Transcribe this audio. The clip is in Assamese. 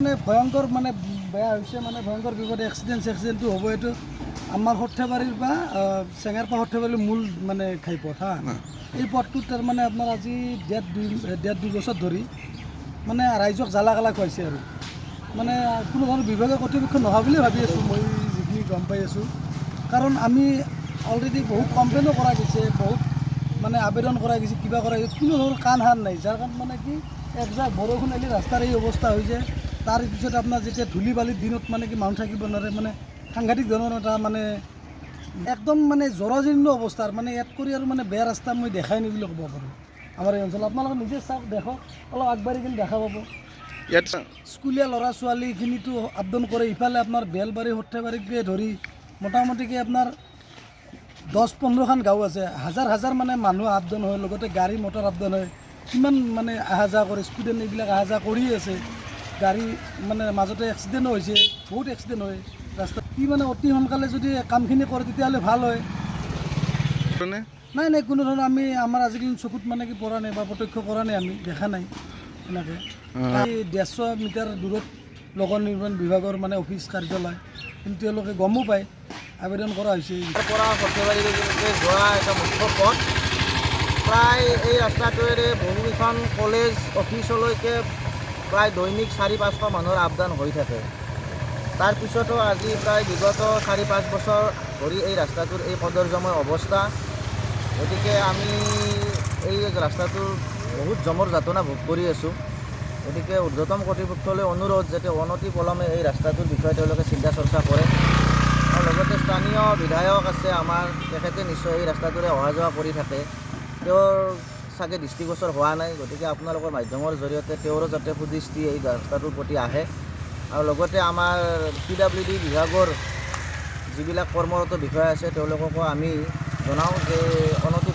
মানে ভয়ংকৰ মানে বেয়া হৈছে মানে ভয়ংকৰ বিপদ এক্সিডেণ্টটো হ'ব। এইটো আমাৰ সৰ্থেবাৰীৰ পৰা চেঙাৰপা সৰ্থেবাৰীৰ মূল মানে ঘাইপথ এই পথটোত তাৰমানে আপোনাৰ আজি ডেৰ দুই বছৰ ধৰি মানে ৰাইজক জ্বালা কালা খুৱাইছে আৰু মানে কোনো ধৰণৰ বিভাগীয় কৰ্তৃপক্ষ নহয় বুলি ভাবি আছোঁ মই যিখিনি গম পাই আছোঁ। কাৰণ আমি অলৰেডি বহুত কমপ্লেইনো কৰা গৈছে, বহুত মানে আবেদন কৰা গৈছে, কিবা কৰা গৈছে, কোনো ধৰণৰ কাণ সাৰ নাই। যাৰ কাৰণে মানে কি একজাক বৰষুণ আহিলে ৰাস্তাৰ এই অৱস্থা হৈ যায়। তাৰপিছত আপোনাৰ যেতিয়া ধূলি বালিৰ দিনত মানে কি মানুহ থাকিব নোৱাৰে, মানে সাংঘাতিক ধৰণৰ এটা মানে একদম মানে জৰাজীৰ্ণ অৱস্থাৰ মানে ইয়াত কৰি আৰু মানে বেয়া ৰাস্তা মই দেখাই নাই বুলি ক'ব পাৰোঁ আমাৰ এই অঞ্চলত। আপোনালোকে নিজে চাওক, দেখক, অলপ আগবাঢ়ি কিনে দেখা পাব। ইয়াত স্কুলীয়া ল'ৰা ছোৱালীখিনিতো আপডাউন কৰে, ইফালে আপোনাৰ বেলবাৰী সৰ্থেবাৰীকে ধৰি মোটামুটিকৈ আপোনাৰ 10-15খন গাঁও আছে, হাজাৰ হাজাৰ মানে মানুহ আপডাউন হয়, লগতে গাড়ী মটৰ আপডাউন হয়। কিমান মানে অহা যোৱা কৰে, ষ্টুডেণ্ট এইবিলাক অহা যোৱা কৰিয়ে আছে। গাড়ী মানে মাজতে এক্সিডেণ্টো হৈছে, বহুত এক্সিডেণ্ট হয় ৰাস্তাত। কি মানে অতি সোনকালে যদি কামখিনি কৰে তেতিয়াহ'লে ভাল হয়। নাই কোনো ধৰণৰ আমি আমাৰ আজিকালি চকুত মানে কি পৰা নাই বা প্ৰত্যক্ষ কৰা নাই, আমি দেখা নাই এনেকৈ। এই 150 মিটাৰ দূৰত নগৰ নিৰ্মাণ বিভাগৰ মানে অফিচ কাৰ্যালয়, কিন্তু তেওঁলোকে গমো পায়, আবেদন কৰা হৈছে। ইয়াৰ পৰা সৰ্থেবাৰীলৈকে যোৱা এটা মুখ্য পথ, প্ৰায় এই ৰাস্তাটোৱেৰে বহুকেইখন কলেজ অফিচলৈকে প্ৰায় দৈনিক 400-500 মানুহৰ আপডাউন হৈ থাকে। তাৰপিছতো আজি প্ৰায় বিগত 4-5 বছৰ ধৰি এই ৰাস্তাটোৰ এই কদৰ্যময় অৱস্থা। গতিকে আমি এই ৰাস্তাটোৰ বহুত জমৰ যাতনা ভোগ কৰি আছোঁ। গতিকে ঊৰ্ধ্বতম কৰ্তৃপক্ষলৈ অনুৰোধ যাতে অনতি পলমে এই ৰাস্তাটোৰ বিষয়ে তেওঁলোকে চিন্তা চৰ্চা কৰে। আৰু লগতে স্থানীয় বিধায়ক আছে আমাৰ, তেখেতে নিশ্চয় এই ৰাস্তাটোৰে অহা যোৱা কৰি থাকে, তেওঁৰ চাগে দৃষ্টিগোচৰ হোৱা নাই। গতিকে আপোনালোকৰ মাধ্যমৰ জৰিয়তে তেওঁৰো যাতে সুদৃষ্টি এই ৰাস্তাটোৰ প্ৰতি আহে। আৰু লগতে আমাৰ PWD বিভাগৰ যিবিলাক কৰ্মৰত বিষয়া আছে তেওঁলোককো আমি জনাওঁ যে অনতি